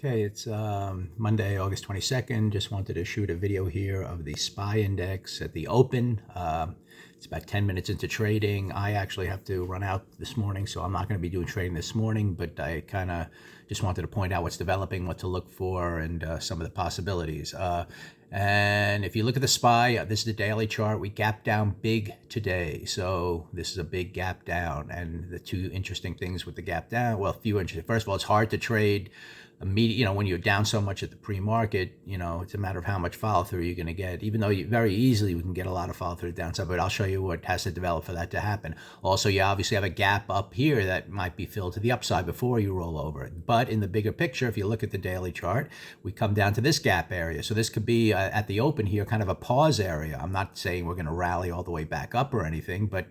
Okay, it's Monday, August 22nd. Just wanted to shoot a video here of the SPY index at the open. It's about 10 minutes into trading. I actually have to run out this morning, so I'm not going to be doing trading this morning, but I kind of just wanted to point out what's developing, what to look for, and some of the possibilities. And if you look at the SPY, this is the daily chart. We gapped down big today. So this is a big gap down. And the two interesting things with the gap down, well, a few interesting. First of all, it's hard to trade immediate, when you're down so much at the pre-market, it's a matter of how much follow through you're going to get, even though very easily we can get a lot of follow through the downside, but I'll show you what has to develop for that to happen. Also, you obviously have a gap up here that might be filled to the upside before you roll over it. But in the bigger picture, if you look at the daily chart, we come down to this gap area. So this could be at the open here, kind of a pause area. I'm not saying we're going to rally all the way back up or anything, but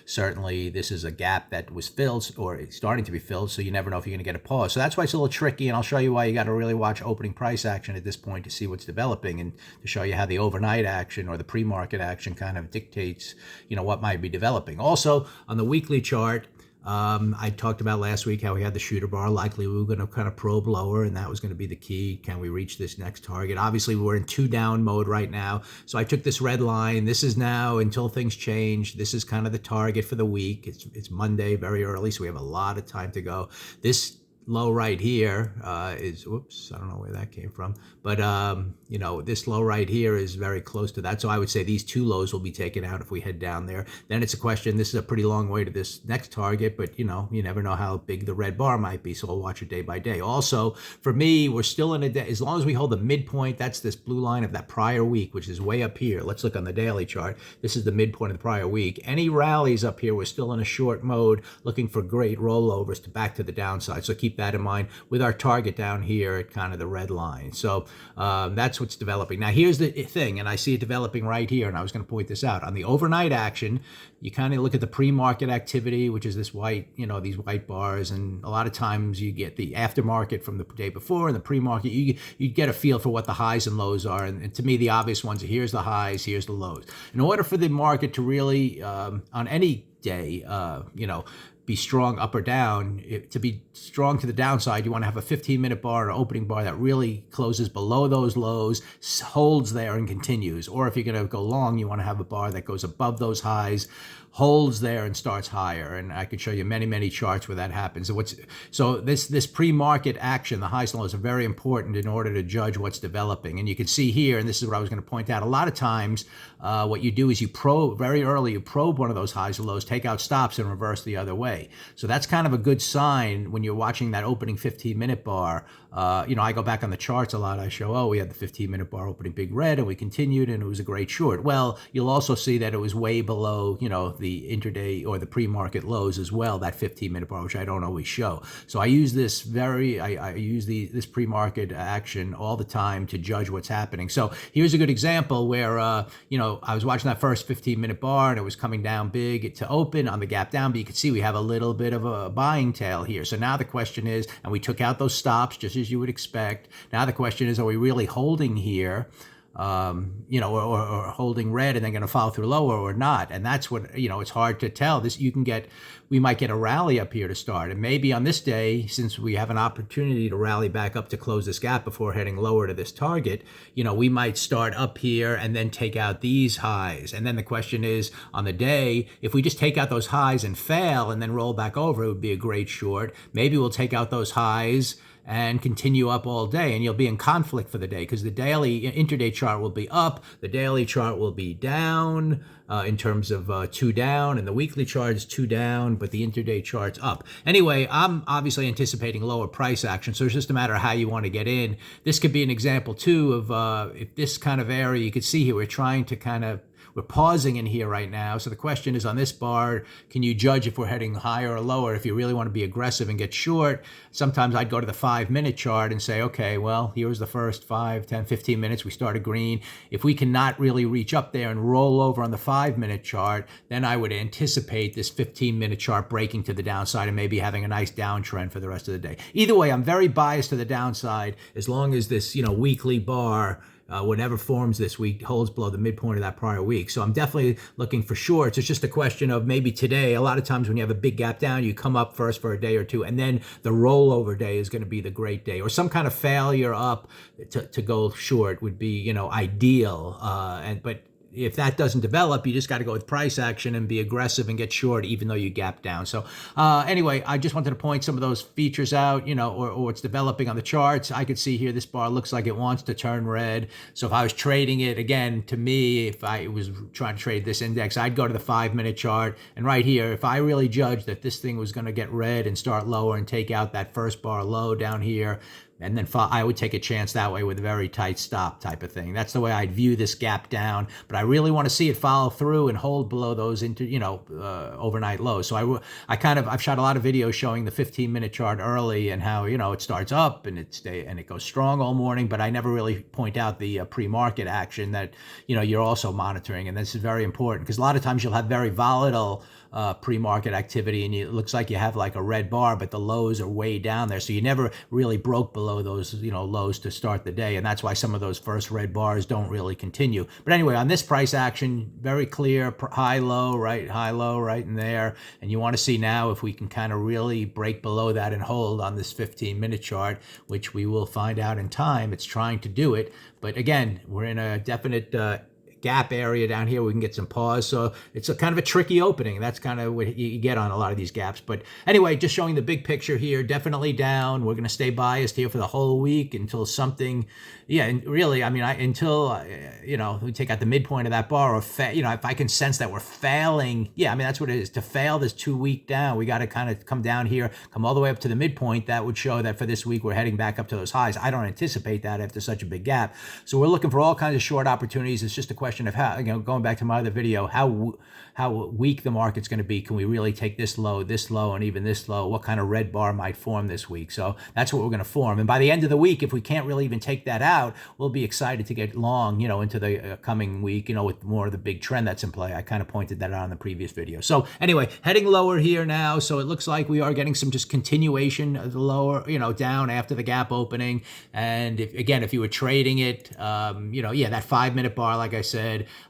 certainly this is a gap that was filled or it's starting to be filled. So you never know if you're going to get a pause. So that's why it's a little tricky. And I'll show you why you got to really watch opening price action at this point to see what's developing and to show you how the overnight action or the pre-market action kind of dictates, what might be developing. Also, on the weekly chart, I talked about last week how we had the shooter bar. Likely we were going to kind of probe lower, and that was going to be the key. Can we reach this next target? Obviously, we're in two down mode right now. So I took this red line. This is now, until things change, this is kind of the target for the week. It's Monday, very early, so we have a lot of time to go. This low right here is, whoops, I don't know where that came from, but this low right here is very close to that. So I would say these two lows will be taken out if we head down there. Then it's a question, this is a pretty long way to this next target, but you never know how big the red bar might be, so I'll watch it day by day. Also, for me, we're still in a day, as long as we hold the midpoint, that's this blue line of that prior week, which is way up here. Let's look on the daily chart. This is the midpoint of the prior week. Any rallies up here, we're still in a short mode, looking for great rollovers to back to the downside. So keep that in mind with our target down here at kind of the red line. So that's what's developing. Now here's the thing, and I see it developing right here, and I was going to point this out. On the overnight action, you kind of look at the pre-market activity, which is this white, these white bars, and a lot of times you get the aftermarket from the day before and the pre-market. You get a feel for what the highs and lows are, and to me the obvious ones are here's the highs, here's the lows. In order for the market to really, on any day, be strong up or down, to be strong to the downside, you want to have a 15-minute bar or opening bar that really closes below those lows, holds there and continues. Or if you're going to go long, you want to have a bar that goes above those highs, holds there and starts higher. And I could show you many, many charts where that happens. So this pre-market action, the highs and lows, are very important in order to judge what's developing. And you can see here, and this is what I was going to point out, a lot of times what you do is you probe very early, you probe one of those highs or lows, take out stops and reverse the other way. So that's kind of a good sign when you're watching that opening 15-minute bar. I go back on the charts a lot. I show, we had the 15-minute bar opening big red and we continued and it was a great short. Well, you'll also see that it was way below, the intraday or the pre-market lows as well, that 15-minute bar, which I don't always show. So I use this I use this pre-market action all the time to judge what's happening. So here's a good example where, I was watching that first 15-minute bar and it was coming down big to open on the gap down, but you can see we have a little bit of a buying tail here. So now the question is, and we took out those stops just as you would expect. Now the question is, are we really holding here? Or holding red and then going to follow through lower or not. And that's what, it's hard to tell. We might get a rally up here to start. And maybe on this day, since we have an opportunity to rally back up to close this gap before heading lower to this target, we might start up here and then take out these highs. And then the question is, on the day, if we just take out those highs and fail and then roll back over, it would be a great short. Maybe we'll take out those highs and continue up all day, and you'll be in conflict for the day because the daily intraday chart will be up, the daily chart will be down in terms of two down, and the weekly chart is two down, but the intraday chart's up. Anyway, I'm obviously anticipating lower price action, so it's just a matter of how you want to get in. This could be an example too of if this kind of area, you can see here, we're pausing in here right now. So the question is, on this bar, can you judge if we're heading higher or lower? If you really want to be aggressive and get short, sometimes I'd go to the 5-minute chart and say, okay, well, here was the first 5, 10, 15 minutes. We started green. If we cannot really reach up there and roll over on the 5-minute chart, then I would anticipate this 15-minute chart breaking to the downside and maybe having a nice downtrend for the rest of the day. Either way, I'm very biased to the downside as long as this, weekly bar whatever forms this week holds below the midpoint of that prior week. So I'm definitely looking for shorts. It's just a question of maybe today. A lot of times when you have a big gap down, you come up first for a day or two, and then the rollover day is going to be the great day, or some kind of failure up to go short would be, ideal. But if that doesn't develop, you just got to go with price action and be aggressive and get short, even though you gap down. So anyway, I just wanted to point some of those features out, or what's developing on the charts. I could see here this bar looks like it wants to turn red. So if I was trading it, again, to me, if I was trying to trade this index, I'd go to the 5-minute chart. And right here, if I really judged that this thing was going to get red and start lower and take out that first bar low down here, and then I would take a chance that way with a very tight stop type of thing. That's the way I'd view this gap down. But I really want to see it follow through and hold below those overnight lows. So I've shot a lot of videos showing the 15-minute chart early and how it starts up and it goes strong all morning. But I never really point out the pre-market action that you're also monitoring, and this is very important because a lot of times you'll have very volatile pre-market activity, and it looks like you have like a red bar, but the lows are way down there. So you never really broke below those lows to start the day, and that's why some of those first red bars don't really continue. But anyway, on this price action, very clear high low right in there, and you want to see now if we can kind of really break below that and hold on this 15-minute chart, which we will find out in time. It's trying to do it, but again, we're in a definite gap area down here. We can get some pause. So it's a kind of a tricky opening. That's kind of what you get on a lot of these gaps. But anyway, just showing the big picture here, definitely down. We're going to stay biased here for the whole week until something, and really, until we take out the midpoint of that bar, or if I can sense that we're failing, that's what it is. To fail this 2-week down, we got to kind of come down here, come all the way up to the midpoint. That would show that for this week, we're heading back up to those highs. I don't anticipate that after such a big gap. So we're looking for all kinds of short opportunities. It's just a question of how, going back to my other video, how weak the market's going to be. Can we really take this low, and even this low? What kind of red bar might form this week? So that's what we're going to form. And by the end of the week, if we can't really even take that out, we'll be excited to get long, into the coming week, with more of the big trend that's in play. I kind of pointed that out in the previous video. So anyway, heading lower here now. So it looks like we are getting some just continuation of the lower, down after the gap opening. And if you were trading it, that 5-minute bar, like I said,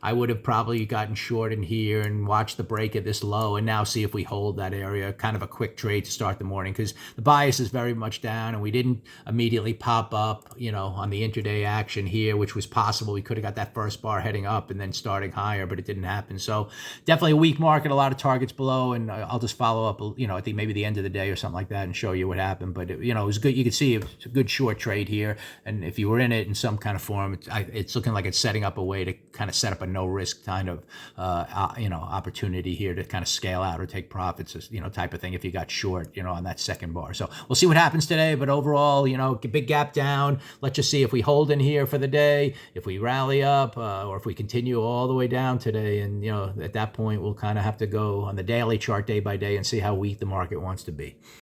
I would have probably gotten short in here and watched the break at this low and now see if we hold that area. Kind of a quick trade to start the morning because the bias is very much down and we didn't immediately pop up, on the intraday action here, which was possible. We could have got that first bar heading up and then starting higher, but it didn't happen. So definitely a weak market, a lot of targets below, and I'll just follow up, at maybe the end of the day or something like that and show you what happened. But it was good. You could see it's a good short trade here, and if you were in it in some kind of form, it's looking like it's setting up a way to kind of set up a no risk kind of opportunity here to kind of scale out or take profits, type of thing if you got short, on that second bar. So we'll see what happens today, but overall, big gap down. Let's just see if we hold in here for the day, if we rally up, or if we continue all the way down today. And at that point, we'll kind of have to go on the daily chart day by day and see how weak the market wants to be.